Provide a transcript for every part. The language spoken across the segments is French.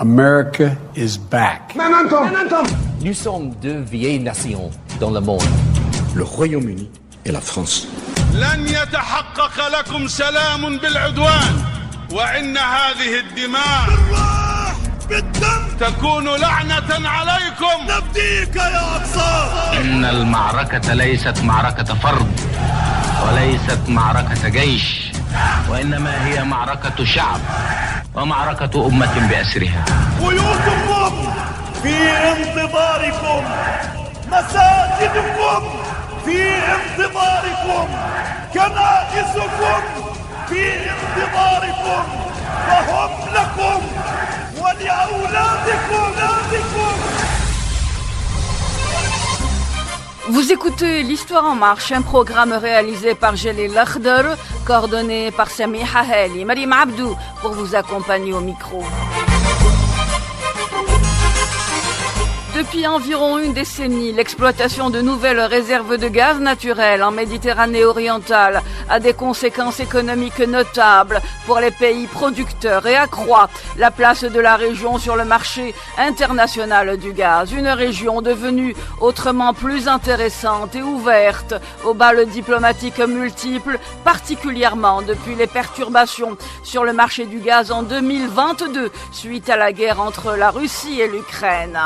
America is back. Nous sommes deux vieilles nations dans le monde. Le Royaume-Uni et la France. لن يتحقق لكم سلام بالعدوان وإن هذه الدماء بالدم تكون لعنة عليكم. نفديك يا أقصى. إن المعركة ليست معركة فرد وليست معركة جيش وإنما هي معركة شعب ومعركة أمة بأسرها. بيوتكم في انتظاركم، مساجدكم في انتظاركم، كنائسكم في انتظاركم، وهم لكم ولأولادكم. Vous écoutez l'Histoire en marche, un programme réalisé par Jalil Akhdar, coordonné par Samiha Hali, Marim Abdou pour vous accompagner au micro. Depuis environ une décennie, l'exploitation de nouvelles réserves de gaz naturel en Méditerranée orientale a des conséquences économiques notables pour les pays producteurs et accroît la place de la région sur le marché international du gaz. Une région devenue autrement plus intéressante et ouverte aux balles diplomatiques multiples, particulièrement depuis les perturbations sur le marché du gaz en 2022 suite à la guerre entre la Russie et l'Ukraine.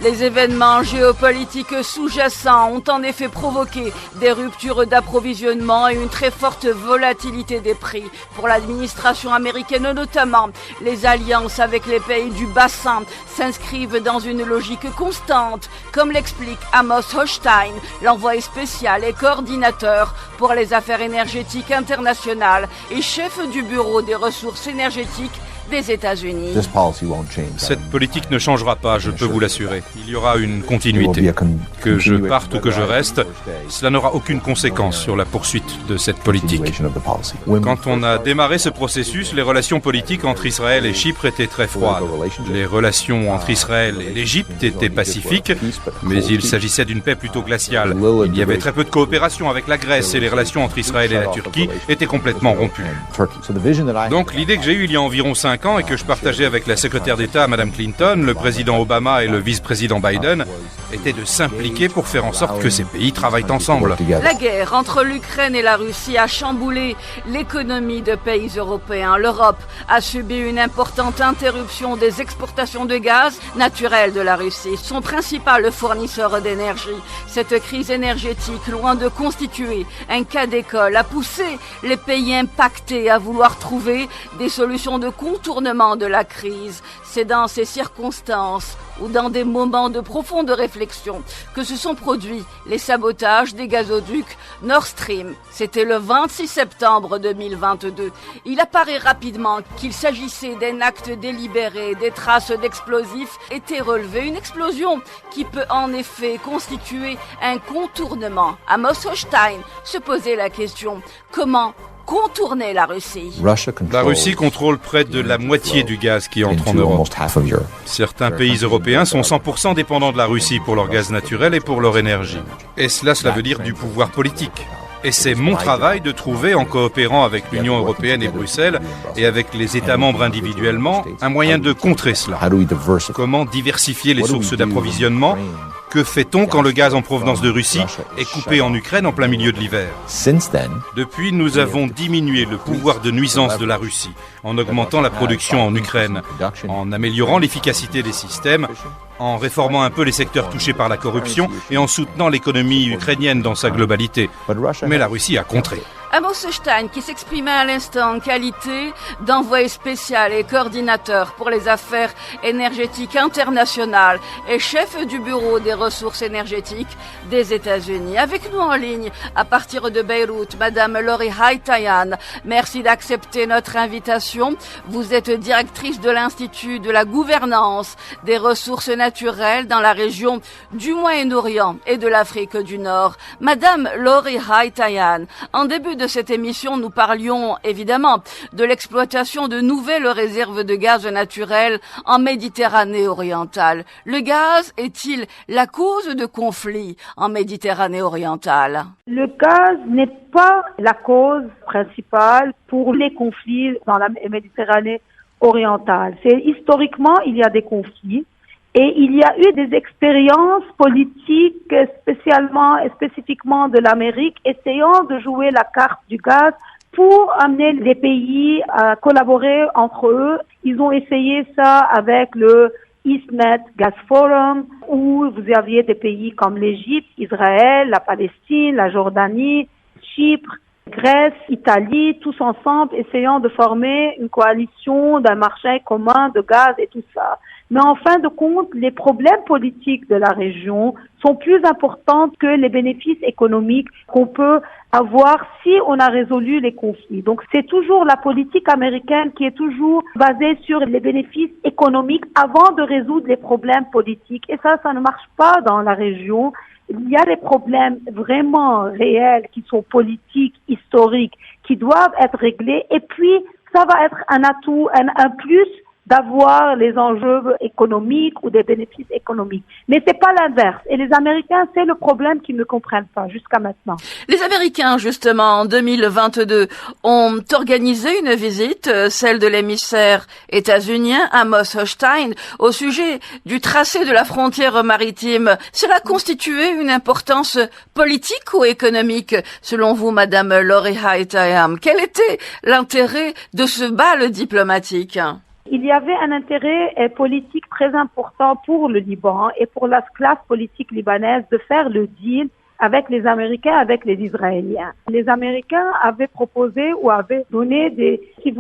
Les événements géopolitiques sous-jacents ont en effet provoqué des ruptures d'approvisionnement et une très forte volatilité des prix. Pour l'administration américaine notamment, les alliances avec les pays du bassin s'inscrivent dans une logique constante, comme l'explique Amos Hochstein, l'envoyé spécial et coordinateur pour les affaires énergétiques internationales et chef du bureau des ressources énergétiques des États-Unis. Cette politique ne changera pas, je peux vous l'assurer. Il y aura une continuité. Que je parte ou que je reste, cela n'aura aucune conséquence sur la poursuite de cette politique. Quand on a démarré ce processus, les relations politiques entre Israël et Chypre étaient très froides. Les relations entre Israël et l'Égypte étaient pacifiques, mais il s'agissait d'une paix plutôt glaciale. Il y avait très peu de coopération avec la Grèce et les relations entre Israël et la Turquie étaient complètement rompues. Donc l'idée que j'ai eue il y a environ 5 ans et que je partageais avec la secrétaire d'État, Madame Clinton, le président Obama et le vice-président Biden, était de s'impliquer pour faire en sorte que ces pays travaillent ensemble. La guerre entre l'Ukraine et la Russie a chamboulé l'économie de pays européens. L'Europe a subi une importante interruption des exportations de gaz naturel de la Russie, son principal fournisseur d'énergie. Cette crise énergétique, loin de constituer un cas d'école, a poussé les pays impactés à vouloir trouver des solutions de contournement de la crise. C'est dans ces circonstances ou dans des moments de profonde réflexion que se sont produits les sabotages des gazoducs Nord Stream. C'était le 26 septembre 2022. Il apparaît rapidement qu'il s'agissait d'un acte délibéré. Des traces d'explosifs étaient relevées. Une explosion qui peut en effet constituer un contournement. Amos Hochstein se posait la question: comment contourner la Russie? La Russie contrôle près de la moitié du gaz qui entre en Europe. Certains pays européens sont 100% dépendants de la Russie pour leur gaz naturel et pour leur énergie. Et cela veut dire du pouvoir politique. Et c'est mon travail de trouver, en coopérant avec l'Union européenne et Bruxelles, et avec les États membres individuellement, un moyen de contrer cela. Comment diversifier les sources d'approvisionnement? Que fait-on quand le gaz en provenance de Russie est coupé en Ukraine en plein milieu de l'hiver? Depuis, nous avons diminué le pouvoir de nuisance de la Russie, en augmentant la production en Ukraine, en améliorant l'efficacité des systèmes, en réformant un peu les secteurs touchés par la corruption et en soutenant l'économie ukrainienne dans sa globalité. Mais la Russie a contré. Amos Hochstein, qui s'exprimait à l'instant en qualité d'envoyé spécial et coordinateur pour les affaires énergétiques internationales et chef du bureau des ressources énergétiques des États-Unis. Avec nous en ligne, à partir de Beyrouth, Madame Lori Haitayan. Merci d'accepter notre invitation. Vous êtes directrice de l'Institut de la gouvernance des ressources naturelles dans la région du Moyen-Orient et de l'Afrique du Nord. Madame Lori Haitayan, en début de cette émission, nous parlions évidemment de l'exploitation de nouvelles réserves de gaz naturel en Méditerranée orientale. Le gaz est-il la cause de conflits en Méditerranée orientale? Le gaz n'est pas la cause principale pour les conflits dans la Méditerranée orientale. Historiquement, il y a des conflits et il y a eu des expériences politiques spécifiquement de l'Amérique essayant de jouer la carte du gaz pour amener les pays à collaborer entre eux. Ils ont essayé ça avec le EastMed Gas Forum, où vous aviez des pays comme l'Égypte, Israël, la Palestine, la Jordanie, Chypre, Grèce, Italie, tous ensemble essayant de former une coalition d'un marché commun de gaz et tout ça. Mais en fin de compte, les problèmes politiques de la région sont plus importants que les bénéfices économiques qu'on peut avoir si on a résolu les conflits. Donc c'est toujours la politique américaine qui est toujours basée sur les bénéfices économiques avant de résoudre les problèmes politiques. Et ça ne marche pas dans la région. Il y a des problèmes vraiment réels qui sont politiques, historiques, qui doivent être réglés. Et puis, ça va être un atout, un plus d'avoir les enjeux économiques ou des bénéfices économiques. Mais c'est pas l'inverse. Et les Américains, c'est le problème qu'ils ne comprennent pas jusqu'à maintenant. Les Américains, justement, en 2022, ont organisé une visite, celle de l'émissaire états-unien Amos Hochstein, au sujet du tracé de la frontière maritime. Cela constituait une importance politique ou économique, selon vous, Madame Lori Haitayam? Quel était l'intérêt de ce bal diplomatique? Il y avait un intérêt politique très important pour le Liban et pour la classe politique libanaise de faire le deal avec les Américains, avec les Israéliens. Les Américains avaient proposé ou avaient donné ils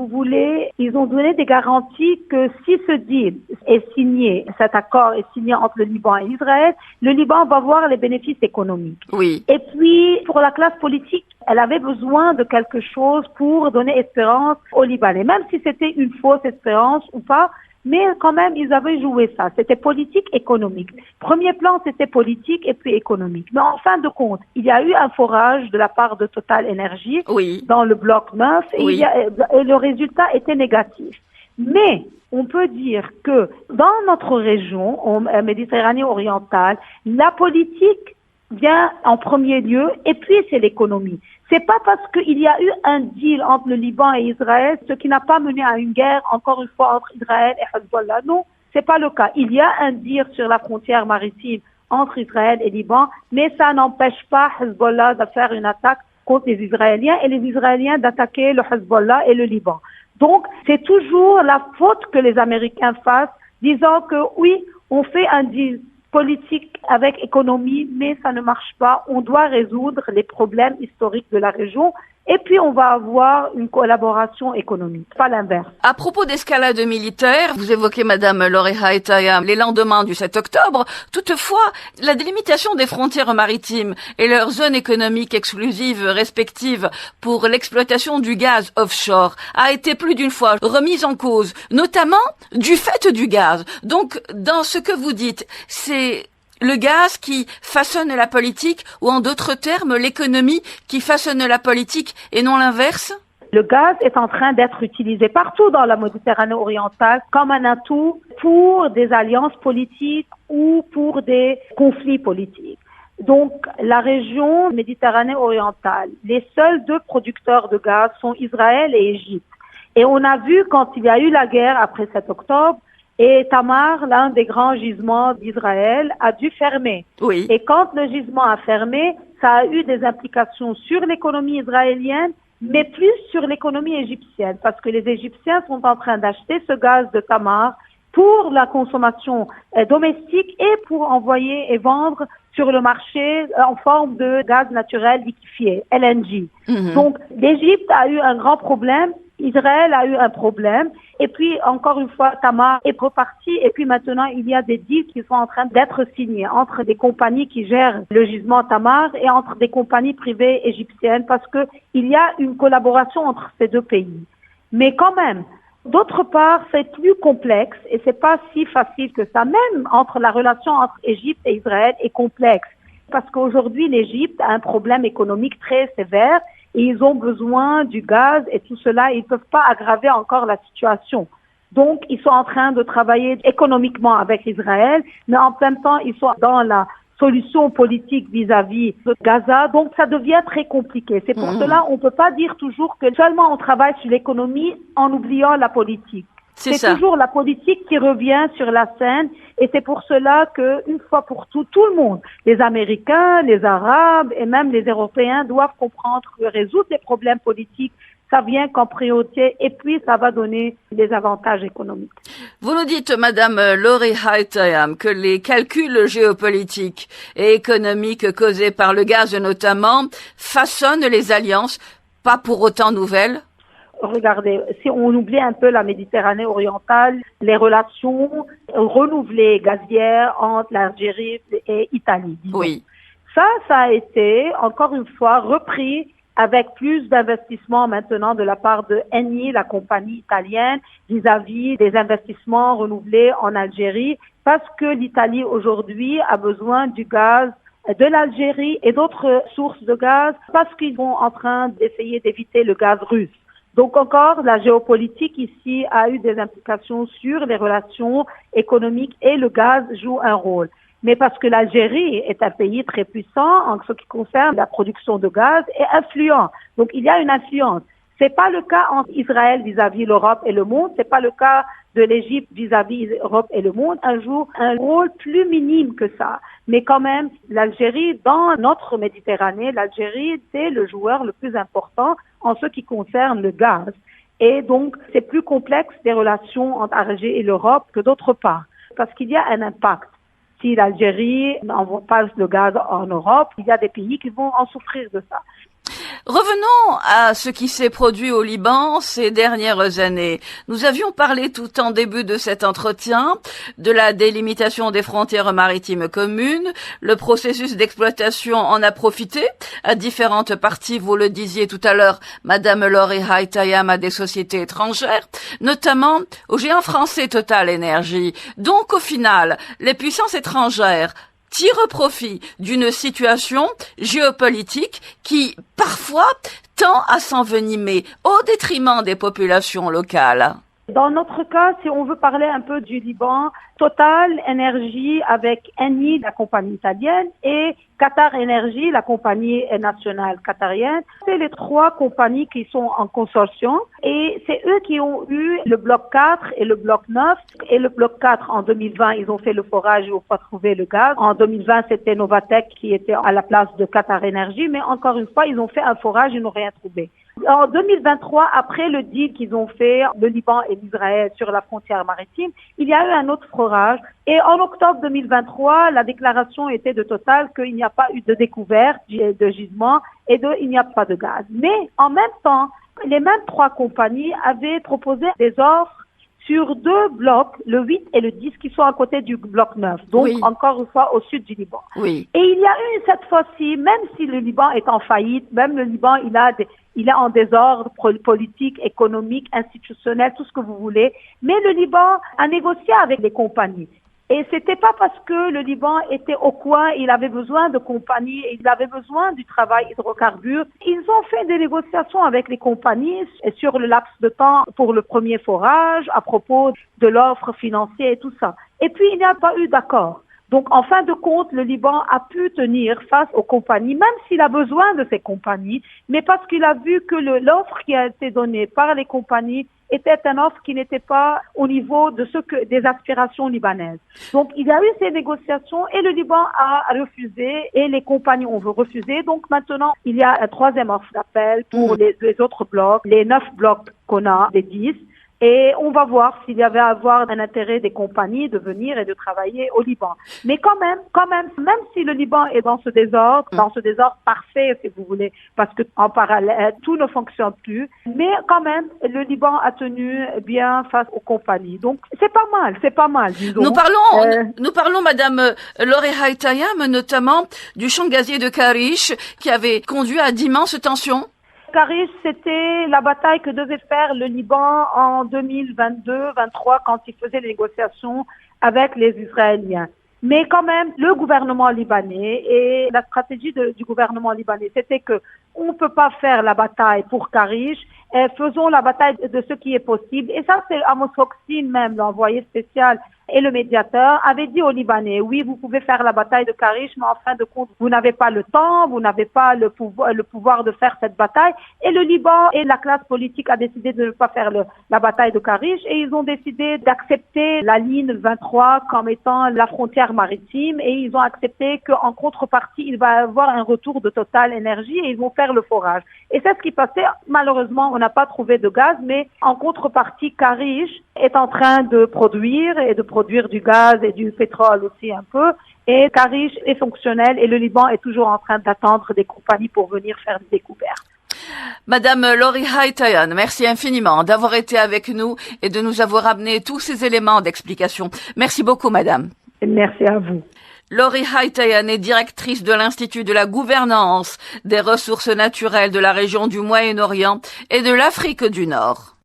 ont donné des garanties que si ce deal est signé, cet accord est signé entre le Liban et Israël, le Liban va voir les bénéfices économiques. Oui. Et puis, pour la classe politique, elle avait besoin de quelque chose pour donner espérance aux Libanais, même si c'était une fausse espérance ou pas. Mais quand même, ils avaient joué ça. C'était politique, économique. Premier plan, c'était politique et puis économique. Mais en fin de compte, il y a eu un forage de la part de Total Energy dans le bloc 9 et, et le résultat était négatif. Mais on peut dire que dans notre région, en Méditerranée orientale, la politique vient en premier lieu et puis c'est l'économie. C'est pas parce qu'il y a eu un deal entre le Liban et Israël, ce qui n'a pas mené à une guerre, encore une fois, entre Israël et Hezbollah. Non, c'est pas le cas. Il y a un deal sur la frontière maritime entre Israël et Liban, mais ça n'empêche pas Hezbollah de faire une attaque contre les Israéliens et les Israéliens d'attaquer le Hezbollah et le Liban. Donc, c'est toujours la faute que les Américains fassent, disant que oui, on fait un deal politique avec économie, mais ça ne marche pas. On doit résoudre les problèmes historiques de la région et puis on va avoir une collaboration économique, pas l'inverse. À propos d'escalade militaire, vous évoquez Madame Lori Haitayam les lendemains du 7 octobre. Toutefois, la délimitation des frontières maritimes et leurs zones économiques exclusives respectives pour l'exploitation du gaz offshore a été plus d'une fois remise en cause, notamment du fait du gaz. Donc, dans ce que vous dites, c'est le gaz qui façonne la politique, ou en d'autres termes, l'économie qui façonne la politique et non l'inverse? Le gaz est en train d'être utilisé partout dans la Méditerranée orientale comme un atout pour des alliances politiques ou pour des conflits politiques. Donc, la région Méditerranée orientale, les seuls deux producteurs de gaz sont Israël et Égypte. Et on a vu quand il y a eu la guerre après 7 octobre, et Tamar, l'un des grands gisements d'Israël, a dû fermer. Oui. Et quand le gisement a fermé, ça a eu des implications sur l'économie israélienne, mais plus sur l'économie égyptienne, parce que les Égyptiens sont en train d'acheter ce gaz de Tamar pour la consommation domestique et pour envoyer et vendre sur le marché en forme de gaz naturel liquéfié, LNG. Donc, l'Égypte a eu un grand problème. Israël a eu un problème et puis encore une fois Tamar est reparti et puis maintenant il y a des deals qui sont en train d'être signés entre des compagnies qui gèrent le gisement Tamar et entre des compagnies privées égyptiennes parce que il y a une collaboration entre ces deux pays. Mais quand même, d'autre part, c'est plus complexe et c'est pas si facile que ça. Même entre la relation entre Égypte et Israël est complexe parce qu'aujourd'hui l'Égypte a un problème économique très sévère. Et ils ont besoin du gaz et tout cela, ils ne peuvent pas aggraver encore la situation. Donc, ils sont en train de travailler économiquement avec Israël, mais en même temps, ils sont dans la solution politique vis-à-vis de Gaza. Donc, ça devient très compliqué. C'est pour cela on ne peut pas dire toujours que seulement on travaille sur l'économie en oubliant la politique. C'est ça. Toujours la politique qui revient sur la scène et c'est pour cela que, une fois pour tout le monde, les Américains, les Arabes et même les Européens doivent comprendre que résoudre les problèmes politiques, ça vient qu'en priorité et puis ça va donner des avantages économiques. Vous nous dites, Madame Lori Haitayam, que les calculs géopolitiques et économiques causés par le gaz notamment façonnent les alliances, pas pour autant nouvelles. Regardez, si on oublie un peu la Méditerranée orientale, les relations renouvelées gazières entre l'Algérie et l'Italie. Oui. Ça a été, encore une fois, repris avec plus d'investissements maintenant de la part de Eni, la compagnie italienne, vis-à-vis des investissements renouvelés en Algérie, parce que l'Italie aujourd'hui a besoin du gaz de l'Algérie et d'autres sources de gaz, parce qu'ils sont en train d'essayer d'éviter le gaz russe. Donc encore, la géopolitique ici a eu des implications sur les relations économiques et le gaz joue un rôle. Mais parce que l'Algérie est un pays très puissant en ce qui concerne la production de gaz et influent. Donc il y a une influence. C'est pas le cas entre Israël vis-à-vis l'Europe et le monde, c'est pas le cas de l'Égypte vis-à-vis l'Europe et le monde. Un jour, un rôle plus minime que ça. Mais quand même, l'Algérie, dans notre Méditerranée, l'Algérie, c'est le joueur le plus important en ce qui concerne le gaz. Et donc, c'est plus complexe des relations entre Alger et l'Europe que d'autre part. Parce qu'il y a un impact. Si l'Algérie envoie pas le gaz en Europe, il y a des pays qui vont en souffrir de ça. Revenons à ce qui s'est produit au Liban ces dernières années. Nous avions parlé tout en début de cet entretien de la délimitation des frontières maritimes communes. Le processus d'exploitation en a profité à différentes parties, vous le disiez tout à l'heure, Madame Lori Haitayam, à des sociétés étrangères, notamment au géant français Total Energy. Donc au final, les puissances étrangères tire profit d'une situation géopolitique qui, parfois, tend à s'envenimer au détriment des populations locales. Dans notre cas, si on veut parler un peu du Liban, Total Energy avec Eni, la compagnie italienne, et Qatar Energy, la compagnie nationale qatarienne, c'est les trois compagnies qui sont en consortium et c'est eux qui ont eu le bloc 4 et le bloc 9. Et le bloc 4, en 2020, ils ont fait le forage et ont pas trouvé le gaz. En 2020, c'était Novatek qui était à la place de Qatar Energy, mais encore une fois, ils ont fait un forage, ils n'ont rien trouvé. En 2023, après le deal qu'ils ont fait, le Liban et l'Israël sur la frontière maritime, il y a eu un autre forage. Et en octobre 2023, la déclaration était de Total qu'il n'y a pas eu de découverte de gisement et il n'y a pas de gaz. Mais en même temps, les mêmes trois compagnies avaient proposé des offres sur deux blocs, le 8 et le 10, qui sont à côté du bloc 9. Donc, oui, encore une fois, au sud du Liban. Oui. Et il y a eu cette fois-ci, même si le Liban est en faillite, même le Liban, il est en désordre politique, économique, institutionnel, tout ce que vous voulez. Mais le Liban a négocié avec les compagnies. Et c'était pas parce que le Liban était au coin, il avait besoin de compagnies, il avait besoin du travail hydrocarbures. Ils ont fait des négociations avec les compagnies sur le laps de temps pour le premier forage, à propos de l'offre financière et tout ça. Et puis, il n'y a pas eu d'accord. Donc, en fin de compte, le Liban a pu tenir face aux compagnies, même s'il a besoin de ces compagnies, mais parce qu'il a vu que l'offre qui a été donnée par les compagnies était une offre qui n'était pas au niveau de des aspirations libanaises. Donc, il y a eu ces négociations et le Liban a refusé et les compagnies ont refusé. Donc, maintenant, il y a un troisième offre d'appel pour les autres blocs, les 9 blocs qu'on a, les 10. Et on va voir s'il y avait à avoir un intérêt des compagnies de venir et de travailler au Liban. Mais quand même, même si le Liban est dans ce désordre parfait, si vous voulez, parce que en parallèle, tout ne fonctionne plus, mais quand même, le Liban a tenu bien face aux compagnies. Donc, c'est pas mal, disons. Nous parlons, Madame Lori Haitayam, notamment du champ gazier de Karish, qui avait conduit à d'immenses tensions. Karish, c'était la bataille que devait faire le Liban en 2022-23 quand il faisait les négociations avec les Israéliens. Mais quand même, le gouvernement libanais et la stratégie du gouvernement libanais, c'était que on peut pas faire la bataille pour Karish, faisons la bataille de ce qui est possible. Et ça, c'est Amos Hochstein même, l'envoyé spécial et le médiateur avaient dit aux Libanais, oui, vous pouvez faire la bataille de Karish, mais en fin de compte, vous n'avez pas le temps, vous n'avez pas le pouvoir de faire cette bataille. Et le Liban et la classe politique a décidé de ne pas faire la bataille de Karish et ils ont décidé d'accepter la ligne 23 comme étant la frontière maritime et ils ont accepté qu'en contrepartie, il va y avoir un retour de Total Énergie et ils vont faire le forage. Et c'est ce qui passait. Malheureusement, on n'a pas trouvé de gaz, mais en contrepartie, Karish est en train de produire du gaz et du pétrole aussi un peu. Et Karish est fonctionnel et le Liban est toujours en train d'attendre des compagnies pour venir faire des découvertes. Madame Lori Haitayan, merci infiniment d'avoir été avec nous et de nous avoir amené tous ces éléments d'explication. Merci beaucoup, madame. Merci à vous. Lori Haitayan est directrice de l'Institut de la gouvernance des ressources naturelles de la région du Moyen-Orient et de l'Afrique du Nord.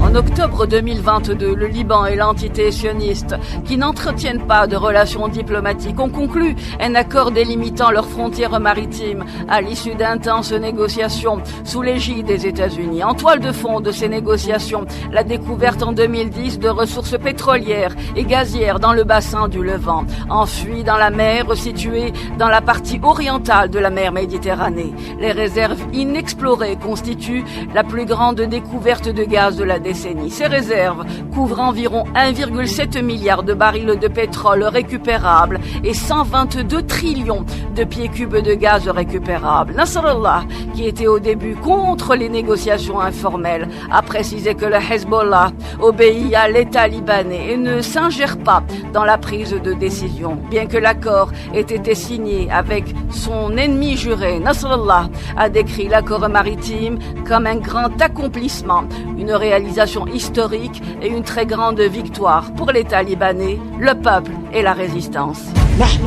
En octobre 2022, le Liban et l'entité sioniste, qui n'entretiennent pas de relations diplomatiques, ont conclu un accord délimitant leurs frontières maritimes à l'issue d'intenses négociations sous l'égide des États-Unis. En toile de fond de ces négociations, la découverte en 2010 de ressources pétrolières et gazières dans le bassin du Levant, enfuies dans la mer située dans la partie orientale de la mer Méditerranée. Les réserves inexplorées constituent la plus grande découverte de gaz de la décennie. Ces réserves couvrent environ 1,7 milliard de barils de pétrole récupérables et 122 trillions de pieds cubes de gaz récupérables. Nasrallah, qui était au début contre les négociations informelles, a précisé que le Hezbollah obéit à l'État libanais et ne s'ingère pas dans la prise de décision. Bien que l'accord ait été signé avec son ennemi juré, Nasrallah a décrit l'accord maritime comme un grand accomplissement, une réalisation historique et une très grande victoire pour l'État libanais, le peuple et la résistance.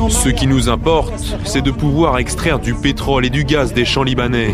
Ce qui nous importe, c'est de pouvoir extraire du pétrole et du gaz des champs libanais.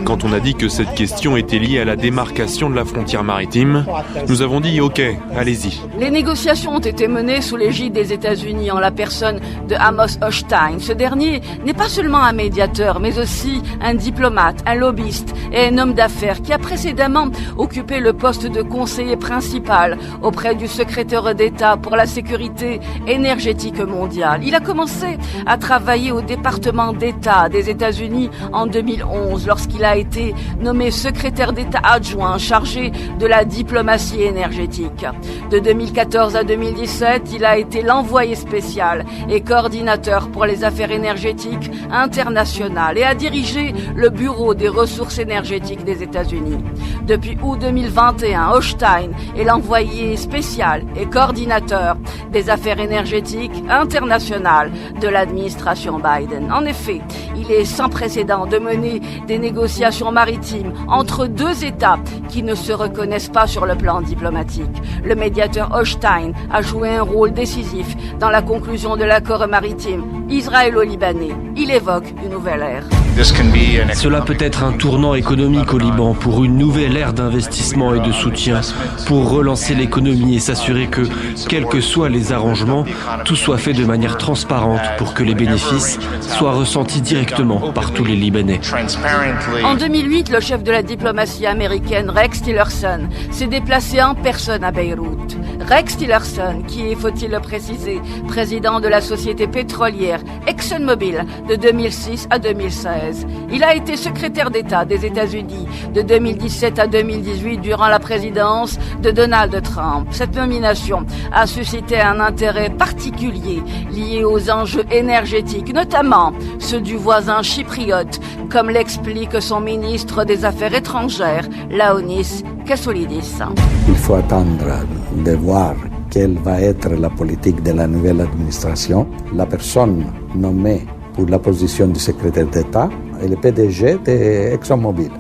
Quand on a dit que cette question était liée à la démarcation de la frontière maritime, nous avons dit OK, allez-y. Les négociations ont été menées sous l'égide des États-Unis en la personne de Amos Hochstein. Ce dernier n'est pas seulement un médiateur, mais aussi un diplomate, un lobbyiste et un homme d'affaires qui a précédemment occupé le poste de conseiller principal auprès du secrétaire d'État pour la sécurité énergétique mondiale. Il a commencé à travailler au département d'État des États-Unis en 2011 lorsqu'il a été nommé secrétaire d'État adjoint chargé de la diplomatie énergétique. De 2014 à 2017, il a été l'envoyé spécial et coordinateur pour les affaires énergétiques internationales et a dirigé le Bureau des ressources énergétiques des États-Unis. Depuis août 2021, Hochstein est l'envoyé spécial et coordinateur des affaires énergétiques internationales de l'administration Biden. En effet, il est sans précédent de mener des négociations maritimes entre deux États qui ne se reconnaissent pas sur le plan diplomatique. Le médiateur Hochstein a joué un rôle décisif dans la conclusion de l'accord maritime israélo-libanais. Il évoque une nouvelle ère. Cela peut être un tournant économique au Liban pour une nouvelle ère d'investissement et de soutien, pour relancer l'économie et s'assurer que, quels que soient les arrangements, tout soit fait de manière transparente pour que les bénéfices soient ressentis directement par tous les Libanais. En 2008, le chef de la diplomatie américaine, Rex Tillerson, s'est déplacé en personne à Beyrouth. Rex Tillerson, qui est, faut-il le préciser, président de la société pétrolière ExxonMobil de 2006 à 2016. Il a été secrétaire d'État des États-Unis de 2017 à 2018 durant la présidence de Donald Trump. Cette nomination a suscité un intérêt particulier lié aux enjeux énergétiques, notamment ceux du voisin chypriote, comme l'explique son ministre des Affaires étrangères, Laonis Kassoulidis. Il faut attendre de voir quelle va être la politique de la nouvelle administration. La personne nommée pour la position du secrétaire d'État est le PDG d'ExxonMobil.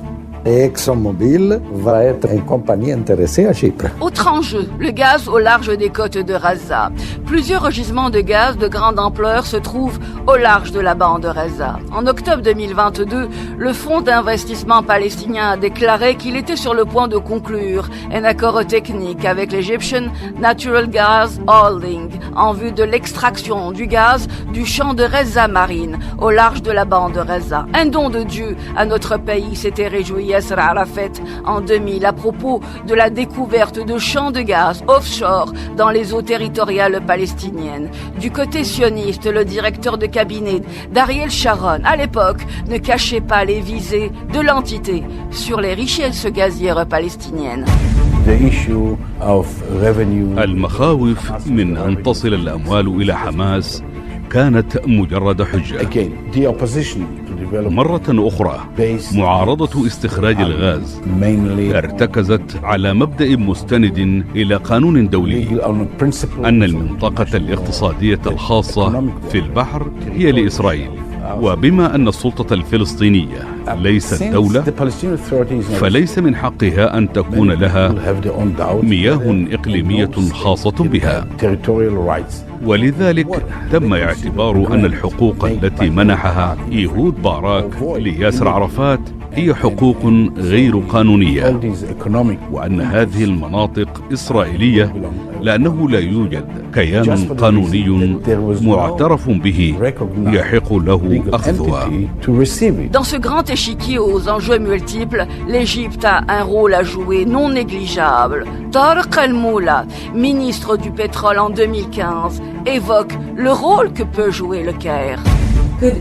Et ExxonMobil va être une compagnie intéressée à Chypre. Autre enjeu, le gaz au large des côtes de Raza. Plusieurs gisements de gaz de grande ampleur se trouvent au large de la bande de Raza. En octobre 2022, le Fonds d'investissement palestinien a déclaré qu'il était sur le point de conclure un accord technique avec l'Egyptian Natural Gas Holding en vue de l'extraction du gaz du champ de Raza Marine au large de la bande de Raza. Un don de Dieu à notre pays, s'était réjoui Yasser Arafat en 2000 à propos de la découverte de champs de gaz offshore dans les eaux territoriales palestiniennes. Du côté sioniste, le directeur de cabinet d'Ariel Sharon, à l'époque, ne cachait pas les visées de l'entité sur les richesses gazières palestiniennes. المخاوف من أن تصل الأموال إلى حماس كانت مجرد حجة. مرة أخرى معارضة استخراج الغاز ارتكزت على مبدأ مستند إلى قانون دولي أن المنطقة الاقتصادية الخاصة في البحر هي لإسرائيل، وبما أن السلطة الفلسطينية ليست دولة فليس من حقها أن تكون لها مياه إقليمية خاصة بها، ولذلك تم اعتبار أن الحقوق التي منحها إيهود باراك لياسر عرفات هي حقوق غير قانونية، وأن هذه المناطق إسرائيلية لأنه لا يوجد كيان قانوني معترف به يحق له أخذها. Dans ce grand échiquier aux enjeux multiples, l'Égypte a un rôle à jouer non négligeable. Tarek El-Moula, ministre du pétrole en 2015, évoque le rôle que peut jouer le Caire.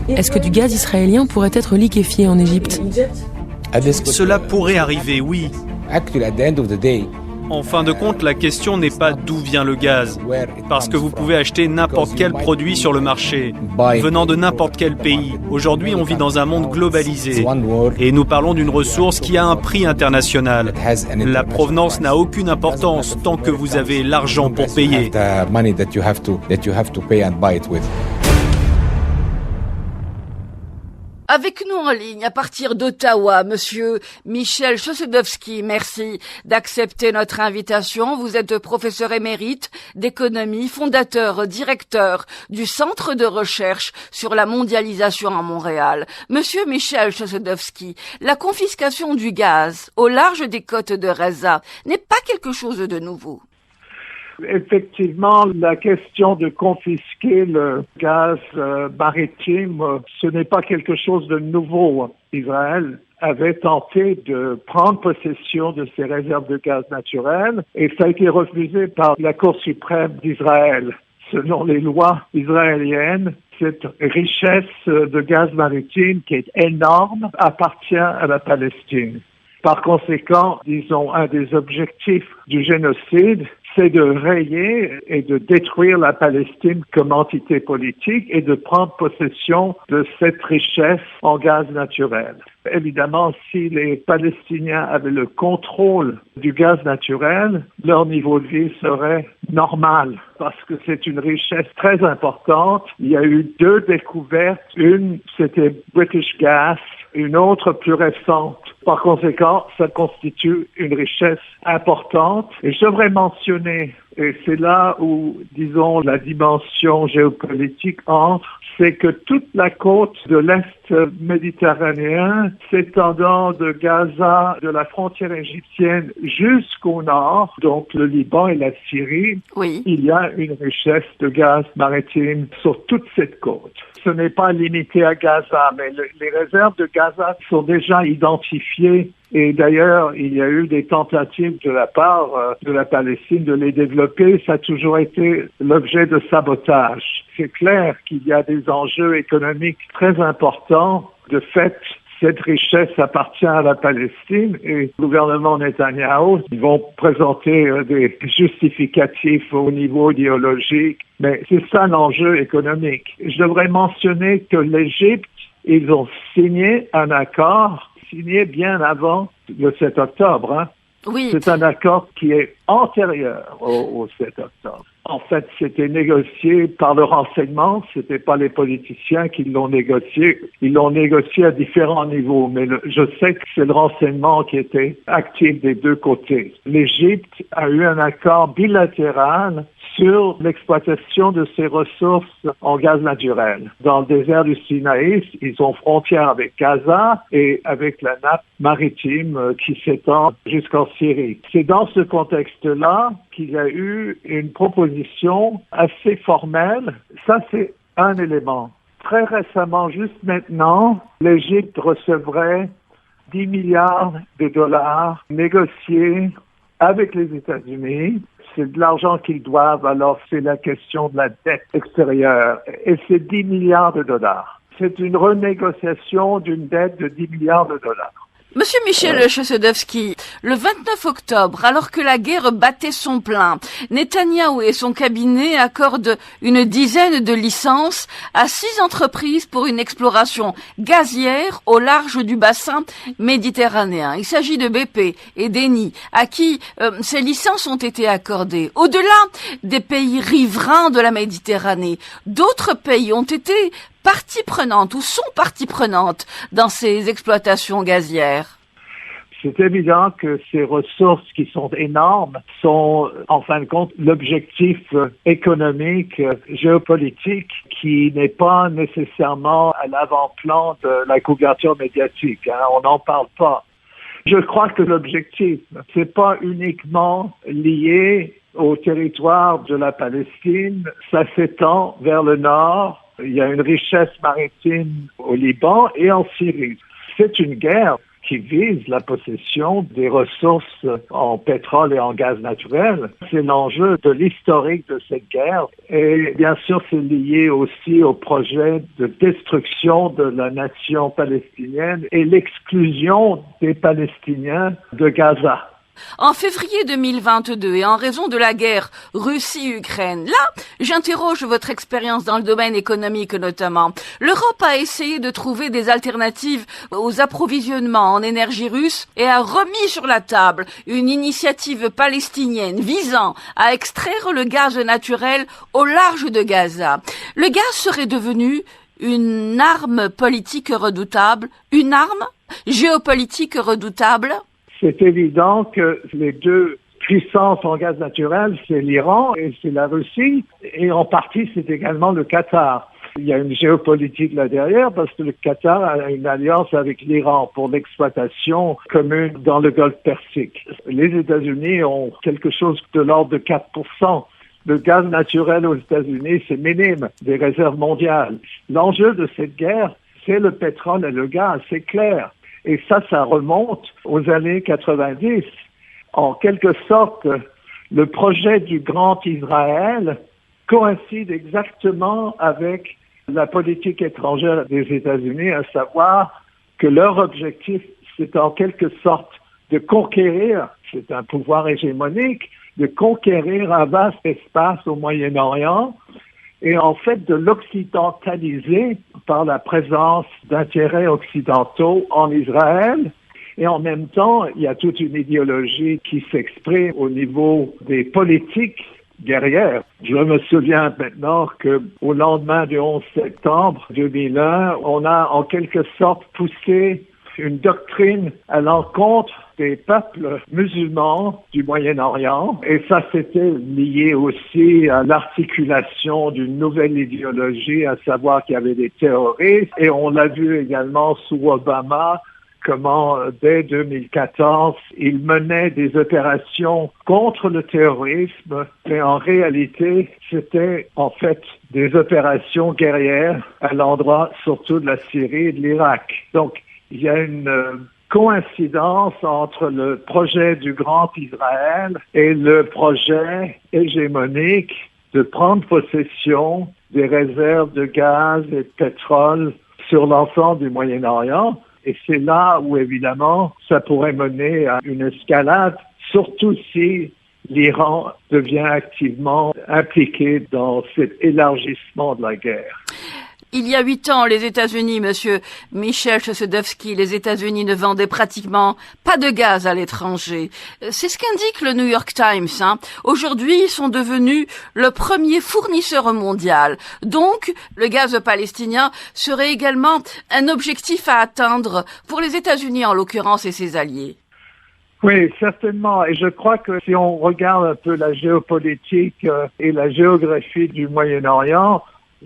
Est-ce que du gaz israélien pourrait être liquéfié en Égypte ? Cela pourrait arriver, oui. En fin de compte, la question n'est pas d'où vient le gaz, parce que vous pouvez acheter n'importe quel produit sur le marché, venant de n'importe quel pays. Aujourd'hui, on vit dans un monde globalisé, et nous parlons d'une ressource qui a un prix international. La provenance n'a aucune importance tant que vous avez l'argent pour payer. Avec nous en ligne, à partir d'Ottawa, Monsieur Michel Chossudovski, merci d'accepter notre invitation. Vous êtes professeur émérite d'économie, fondateur, directeur du Centre de recherche sur la mondialisation à Montréal. Monsieur Michel Chossudovski, la confiscation du gaz au large des côtes de Reza n'est pas quelque chose de nouveau. Effectivement, la question de confisquer le gaz maritime, ce n'est pas quelque chose de nouveau. Israël avait tenté de prendre possession de ses réserves de gaz naturel et ça a été refusé par la Cour suprême d'Israël. Selon les lois israéliennes, cette richesse de gaz maritime qui est énorme appartient à la Palestine. Par conséquent, disons, un des objectifs du génocide, c'est de rayer et de détruire la Palestine comme entité politique et de prendre possession de cette richesse en gaz naturel. Évidemment, si les Palestiniens avaient le contrôle du gaz naturel, leur niveau de vie serait normal parce que c'est une richesse très importante. Il y a eu 2 découvertes. Une, c'était British Gas, une autre plus récente. Par conséquent, ça constitue une richesse importante. Et je devrais mentionner, et c'est là où, disons, la dimension géopolitique entre, c'est que toute la côte de l'Est méditerranéen, s'étendant de Gaza, de la frontière égyptienne jusqu'au nord, donc le Liban et la Syrie, oui, il y a une richesse de gaz maritime sur toute cette côte. Ce n'est pas limité à Gaza, mais les réserves de Gaza sont déjà identifiées. Et d'ailleurs, il y a eu des tentatives de la part de la Palestine de les développer. Ça a toujours été l'objet de sabotage. C'est clair qu'il y a des enjeux économiques très importants. De fait, cette richesse appartient à la Palestine et le gouvernement Netanyahou, ils vont présenter des justificatifs au niveau idéologique, mais c'est ça l'enjeu économique. Je devrais mentionner que l'Égypte, ils ont signé un accord, signé bien avant le 7 octobre. Hein. Oui. C'est un accord qui est antérieur au 7 octobre. En fait, c'était négocié par le renseignement, c'était pas les politiciens qui l'ont négocié. Ils l'ont négocié à différents niveaux, mais je sais que c'est le renseignement qui était actif des 2 côtés. L'Égypte a eu un accord bilatéral sur l'exploitation de ses ressources en gaz naturel. Dans le désert du Sinaï, ils ont frontière avec Gaza et avec la nappe maritime qui s'étend jusqu'en Syrie. C'est dans ce contexte-là qu'il y a eu une proposition assez formelle. Ça, c'est un élément. Très récemment, juste maintenant, l'Égypte recevrait 10 milliards de dollars négociés avec les États-Unis. C'est de l'argent qu'ils doivent, alors c'est la question de la dette extérieure. Et c'est 10 milliards de dollars. C'est une renégociation d'une dette de 10 milliards de dollars. Monsieur Michel Chossudovsky, le 29 octobre, alors que la guerre battait son plein, Netanyahou et son cabinet accordent une dizaine de licences à 6 entreprises pour une exploration gazière au large du bassin méditerranéen. Il s'agit de BP et d'Eni, à qui ces licences ont été accordées. Au-delà des pays riverains de la Méditerranée, d'autres pays ont été partie prenante ou sont partie prenante dans ces exploitations gazières? C'est évident que ces ressources qui sont énormes sont, en fin de compte, l'objectif économique, géopolitique qui n'est pas nécessairement à l'avant-plan de la couverture médiatique. On n'en parle pas. Je crois que l'objectif, c'est pas uniquement lié au territoire de la Palestine. Ça s'étend vers le nord. Il y a une richesse maritime au Liban et en Syrie. C'est une guerre qui vise la possession des ressources en pétrole et en gaz naturel. C'est l'enjeu de l'historique de cette guerre. Et bien sûr, c'est lié aussi au projet de destruction de la nation palestinienne et l'exclusion des Palestiniens de Gaza. En février 2022, et en raison de la guerre Russie-Ukraine, là, j'interroge votre expérience dans le domaine économique notamment. L'Europe a essayé de trouver des alternatives aux approvisionnements en énergie russe et a remis sur la table une initiative palestinienne visant à extraire le gaz naturel au large de Gaza. Le gaz serait devenu une arme politique redoutable, une arme géopolitique redoutable? C'est évident que les deux puissances en gaz naturel, c'est l'Iran et c'est la Russie, et en partie, c'est également le Qatar. Il y a une géopolitique là derrière parce que le Qatar a une alliance avec l'Iran pour l'exploitation commune dans le Golfe Persique. Les États-Unis ont quelque chose de l'ordre de 4%. Le gaz naturel aux États-Unis, c'est minime des réserves mondiales. L'enjeu de cette guerre, c'est le pétrole et le gaz, c'est clair. Et ça remonte aux années 90. En quelque sorte, le projet du Grand Israël coïncide exactement avec la politique étrangère des États-Unis, à savoir que leur objectif, c'est en quelque sorte de conquérir, c'est un pouvoir hégémonique, de conquérir un vaste espace au Moyen-Orient et en fait de l'occidentaliser par la présence d'intérêts occidentaux en Israël. Et en même temps, il y a toute une idéologie qui s'exprime au niveau des politiques guerrières. Je me souviens maintenant qu'au lendemain du 11 septembre 2001, on a en quelque sorte poussé une doctrine à l'encontre des peuples musulmans du Moyen-Orient. Et ça, c'était lié aussi à l'articulation d'une nouvelle idéologie, à savoir qu'il y avait des terroristes. Et on l'a vu également sous Obama, comment dès 2014, il menait des opérations contre le terrorisme, mais en réalité, c'était en fait des opérations guerrières à l'endroit surtout de la Syrie et de l'Irak. Donc, il y a une coïncidence entre le projet du Grand Israël et le projet hégémonique de prendre possession des réserves de gaz et de pétrole sur l'ensemble du Moyen-Orient. Et c'est là où, évidemment, ça pourrait mener à une escalade, surtout si l'Iran devient activement impliqué dans cet élargissement de la guerre. Il y a 8 ans, les États-Unis, monsieur Michel Chossudovsky, les États-Unis ne vendaient pratiquement pas de gaz à l'étranger. C'est ce qu'indique le New York Times. Aujourd'hui, ils sont devenus le premier fournisseur mondial. Donc, le gaz palestinien serait également un objectif à atteindre pour les États-Unis, en l'occurrence, et ses alliés. Oui, certainement. Et je crois que si on regarde un peu la géopolitique et la géographie du Moyen-Orient,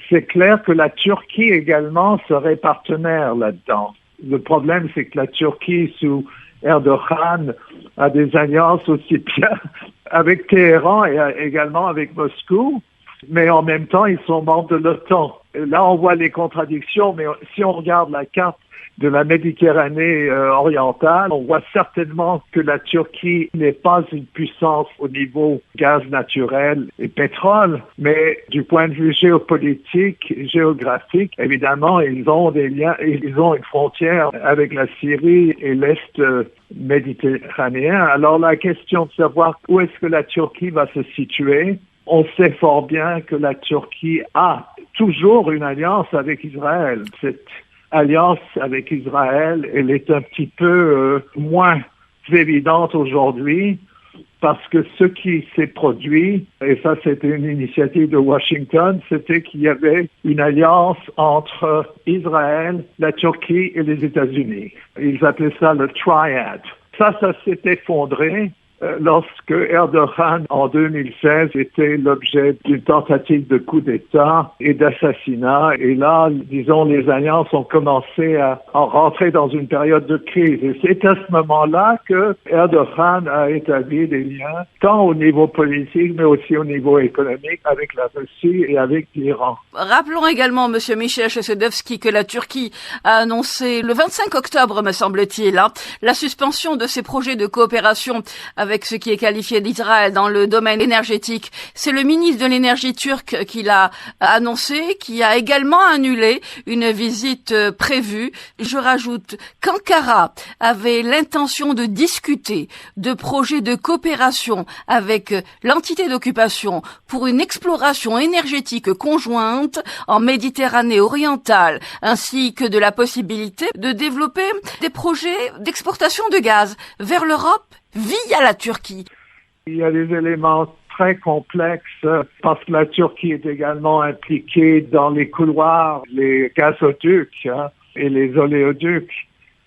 c'est clair que la Turquie également serait partenaire là-dedans. Le problème, c'est que la Turquie, sous Erdogan, a des alliances aussi bien avec Téhéran et également avec Moscou, mais en même temps, ils sont membres de l'OTAN. Là, on voit les contradictions, mais si on regarde la carte de la Méditerranée orientale. On voit certainement que la Turquie n'est pas une puissance au niveau gaz naturel et pétrole, mais du point de vue géopolitique, géographique, évidemment, ils ont des liens, ils ont une frontière avec la Syrie et l'Est méditerranéen. Alors la question de savoir où est-ce que la Turquie va se situer, on sait fort bien que la Turquie a toujours une alliance avec Israël. Cette alliance avec Israël, elle est un petit peu moins évidente aujourd'hui parce que ce qui s'est produit, et ça c'était une initiative de Washington, c'était qu'il y avait une alliance entre Israël, la Turquie et les États-Unis. Ils appelaient ça le Triad. Ça s'est effondré lorsque Erdogan, en 2016, était l'objet d'une tentative de coup d'État et d'assassinat. Et là, disons, les alliances ont commencé à rentrer dans une période de crise. Et c'est à ce moment-là que Erdogan a établi des liens, tant au niveau politique, mais aussi au niveau économique, avec la Russie et avec l'Iran. Rappelons également, Monsieur Michel Chossudovsky, que la Turquie a annoncé le 25 octobre, me semble-t-il, la suspension de ses projets de coopération avec ce qui est qualifié d'Israël dans le domaine énergétique. C'est le ministre de l'énergie turc qui l'a annoncé, qui a également annulé une visite prévue. Je rajoute qu'Ankara avait l'intention de discuter de projets de coopération avec l'entité d'occupation pour une exploration énergétique conjointe en Méditerranée orientale, ainsi que de la possibilité de développer des projets d'exportation de gaz vers l'Europe via la Turquie. Il y a des éléments très complexes parce que la Turquie est également impliquée dans les couloirs, les gazoducs et les oléoducs.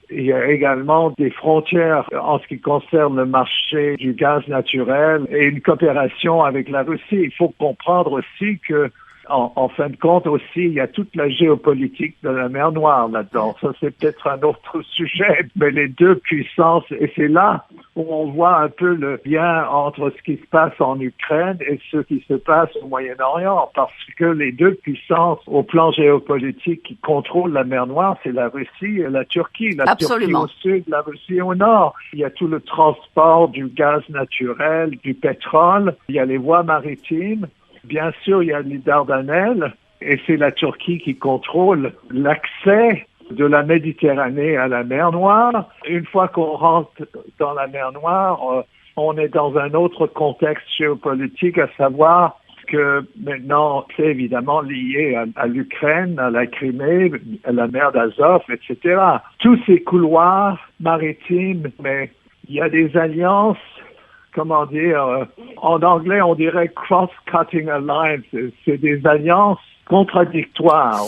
Il y a également des frontières en ce qui concerne le marché du gaz naturel et une coopération avec la Russie. Il faut comprendre aussi que en fin de compte aussi, il y a toute la géopolitique de la mer Noire là-dedans. Ça, c'est peut-être un autre sujet, mais les deux puissances, et c'est là où on voit un peu le lien entre ce qui se passe en Ukraine et ce qui se passe au Moyen-Orient, parce que les deux puissances au plan géopolitique qui contrôlent la mer Noire, c'est la Russie et la Turquie. La Absolument. Turquie au sud, la Russie au nord. Il y a tout le transport du gaz naturel, du pétrole, il y a les voies maritimes. Bien sûr, il y a les Dardanelles et c'est la Turquie qui contrôle l'accès de la Méditerranée à la mer Noire. Une fois qu'on rentre dans la mer Noire, on est dans un autre contexte géopolitique, à savoir que maintenant, c'est évidemment lié à l'Ukraine, à la Crimée, à la mer d'Azov, etc. Tous ces couloirs maritimes, mais il y a des alliances. Comment dire, en anglais, on dirait cross-cutting alliances. C'est des alliances contradictoires.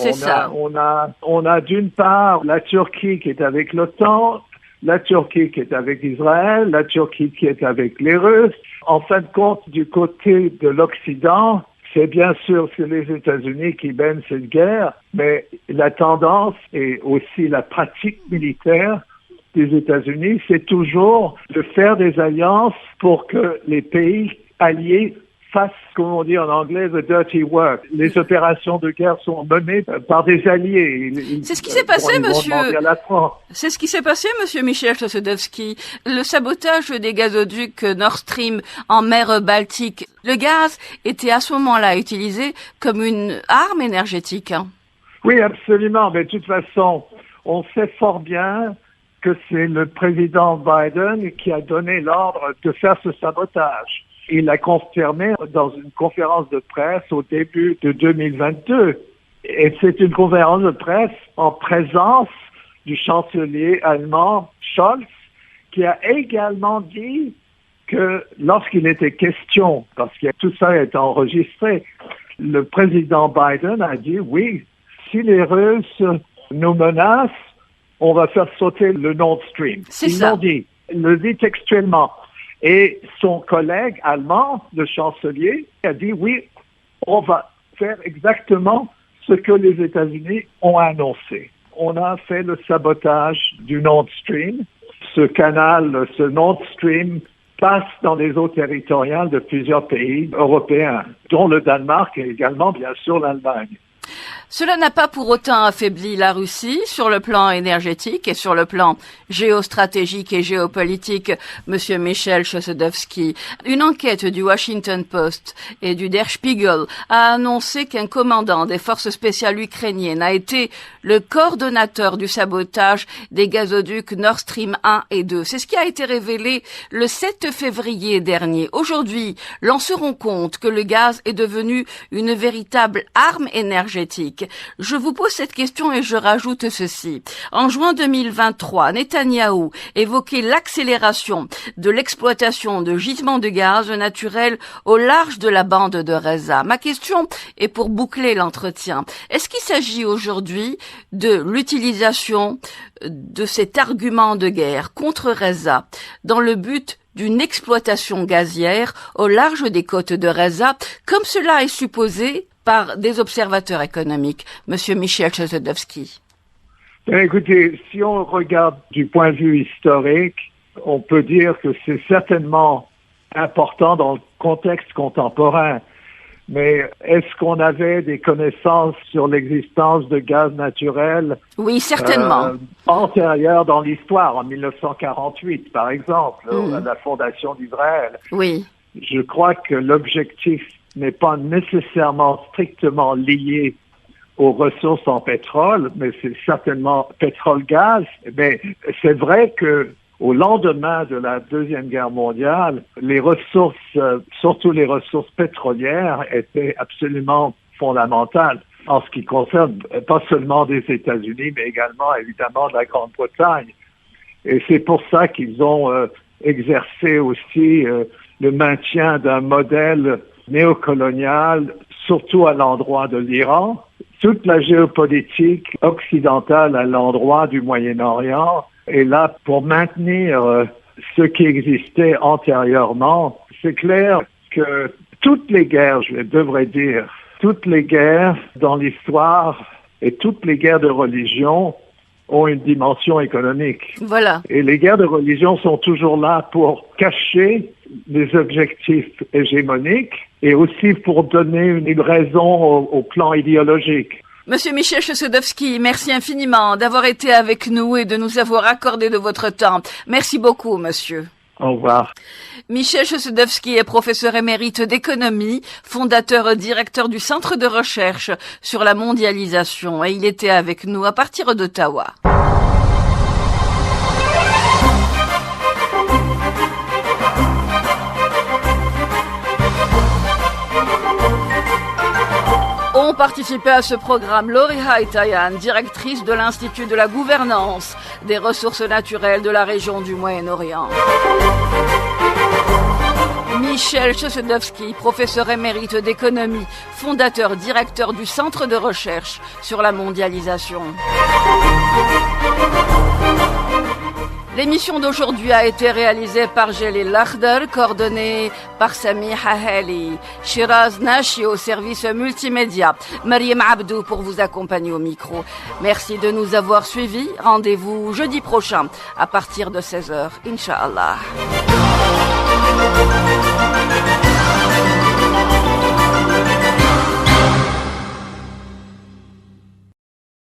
On a d'une part la Turquie qui est avec l'OTAN, la Turquie qui est avec Israël, la Turquie qui est avec les Russes. En fin de compte, du côté de l'Occident, c'est bien sûr c'est les États-Unis qui mènent cette guerre, mais la tendance et aussi la pratique militaire des États-Unis, c'est toujours de faire des alliances pour que les pays alliés fassent, comme on dit en anglais, the dirty work. Les opérations de guerre sont menées par des alliés. C'est ce qui s'est passé, monsieur. C'est ce qui s'est passé, monsieur Michel Chossudovsky. Le sabotage des gazoducs Nord Stream en mer Baltique. Le gaz était à ce moment-là utilisé comme une arme énergétique. Oui, absolument. Mais de toute façon, on sait fort bien que c'est le président Biden qui a donné l'ordre de faire ce sabotage. Il l'a confirmé dans une conférence de presse au début de 2022. Et c'est une conférence de presse en présence du chancelier allemand Scholz, qui a également dit que lorsqu'il était question, parce que tout ça est enregistré, le président Biden a dit oui, si les Russes nous menacent, on va faire sauter le Nord Stream. Ils l'ont dit. Il le dit textuellement. Et son collègue allemand, le chancelier, a dit oui, on va faire exactement ce que les États-Unis ont annoncé. On a fait le sabotage du Nord Stream. Ce canal, ce Nord Stream, passe dans les eaux territoriales de plusieurs pays européens, dont le Danemark et également, bien sûr, l'Allemagne. Cela n'a pas pour autant affaibli la Russie sur le plan énergétique et sur le plan géostratégique et géopolitique, Monsieur Michel Chossudovsky. Une enquête du Washington Post et du Der Spiegel a annoncé qu'un commandant des forces spéciales ukrainiennes a été le coordonnateur du sabotage des gazoducs Nord Stream 1 et 2. C'est ce qui a été révélé le 7 février dernier. Aujourd'hui, l'on se rend compte que le gaz est devenu une véritable arme énergétique. Je vous pose cette question et je rajoute ceci. En juin 2023, Netanyahou évoquait l'accélération de l'exploitation de gisements de gaz naturel au large de la bande de Reza. Ma question est pour boucler l'entretien. Est-ce qu'il s'agit aujourd'hui de l'utilisation de cet argument de guerre contre Reza dans le but d'une exploitation gazière au large des côtes de Reza, comme cela est supposé par des observateurs économiques, Monsieur Michel Chossudovsky? Écoutez, si on regarde du point de vue historique, on peut dire que c'est certainement important dans le contexte contemporain. Mais est-ce qu'on avait des connaissances sur l'existence de gaz naturel? Oui, certainement. Antérieures dans l'histoire, en 1948, par exemple, à la fondation d'Israël. Oui. Je crois que l'objectif n'est pas nécessairement strictement lié aux ressources en pétrole, mais c'est certainement pétrole-gaz. Mais c'est vrai que au lendemain de la Deuxième Guerre mondiale, les ressources, surtout les ressources pétrolières, étaient absolument fondamentales en ce qui concerne pas seulement des États-Unis, mais également, évidemment, de la Grande-Bretagne. Et c'est pour ça qu'ils ont exercé aussi le maintien d'un modèle néocolonial, surtout à l'endroit de l'Iran. Toute la géopolitique occidentale à l'endroit du Moyen-Orient est là pour maintenir ce qui existait antérieurement. C'est clair que toutes les guerres, je devrais dire, toutes les guerres dans l'histoire et toutes les guerres de religion ont une dimension économique. Voilà. Et les guerres de religion sont toujours là pour cacher les objectifs hégémoniques et aussi pour donner une raison au plan idéologique. Monsieur Michel Chossudovsky, merci infiniment d'avoir été avec nous et de nous avoir accordé de votre temps. Merci beaucoup, monsieur. Au revoir. Michel Chossudovsky est professeur émérite d'économie, fondateur directeur du Centre de recherche sur la mondialisation et il était avec nous à partir d'Ottawa. Ont participé à ce programme Lori Haitayan, directrice de l'Institut de la gouvernance des ressources naturelles de la région du Moyen-Orient. Michel Chossudovsky, professeur émérite d'économie, fondateur directeur du Centre de recherche sur la mondialisation. L'émission d'aujourd'hui a été réalisée par Jelil Lakhdar, coordonnée par Sami Haheli, Shiraz Nashi au service multimédia, Mariam Abdou pour vous accompagner au micro. Merci de nous avoir suivis. Rendez-vous jeudi prochain à partir de 16h, Inch'Allah.